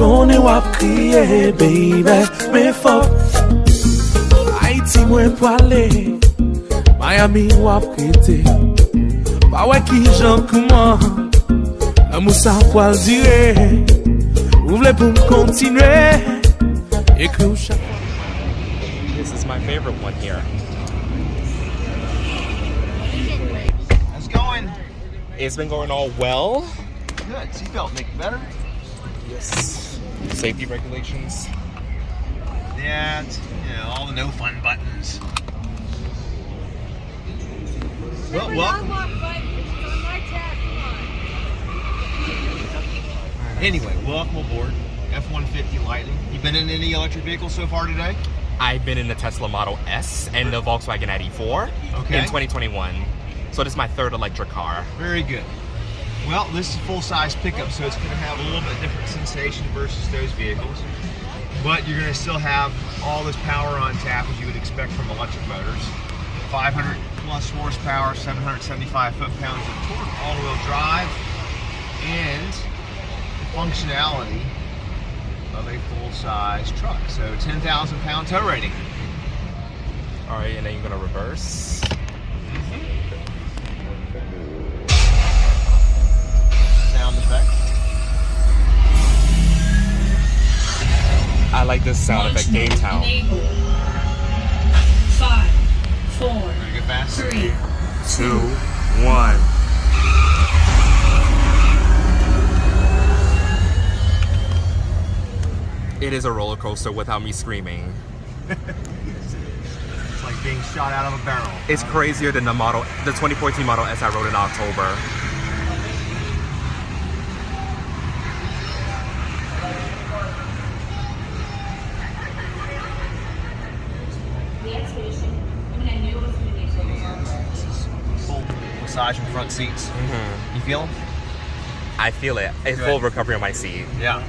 connais wap crier, baby, mais faut Haïti moins poilé, Miami wap crité. Pas ouais qui j'en comment, l'amour ça poil dire. Vous voulez pour continuer, écrire chaque fois. This is my favorite one here. How's it going? It's been going all well. Good. Seatbelt make it better? Yes. Safety regulations. Yeah, it's, all the no fun buttons. Well, welcome. Anyway, welcome aboard F-150 Lightning. You been in any electric vehicles so far today? I've been in the Tesla Model S and the Volkswagen ID4 in 2021. So this is my third electric car. Very good. Well, this is a full-size pickup, so it's going to have a little bit different sensation versus those vehicles. But you're going to still have all this power on tap as you would expect from electric motors. 500 plus horsepower, 775 foot-pounds of torque, all-wheel drive, and the functionality of a full-size truck. So 10,000 pound tow rating. All right, and then you're gonna reverse. Sound effect. I like this sound effect, Game Town. 5, 4, Ready to go fast? 3, 2, 1. It is a roller coaster without me screaming. It's like being shot out of a barrel. It's crazier than the 2014 Model S I rode in October. Full massage and front seats. You feel them? I feel it. It's Good. full recovery on my seat. Yeah.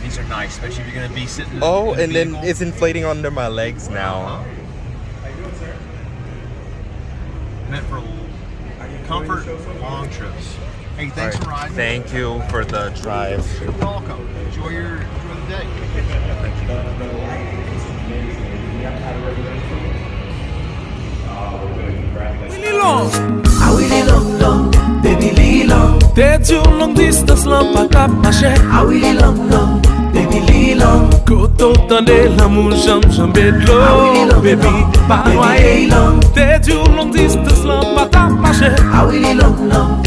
These are nice, especially if you're going to be sitting Oh, in a and then vehicle. it's inflating under my legs now. Meant for comfort, long trips. Hey, thanks for riding. Thank you for the drive. You're welcome. Enjoy the day. Really long, really long, baby, really long. T'es du long distance, là, pas cap marcher. Really long, baby, really long. Koto tande l'amour, j'aime de l'eau, baby, pas noyer. T'es du long distance, là, pas cap marcher. Really long,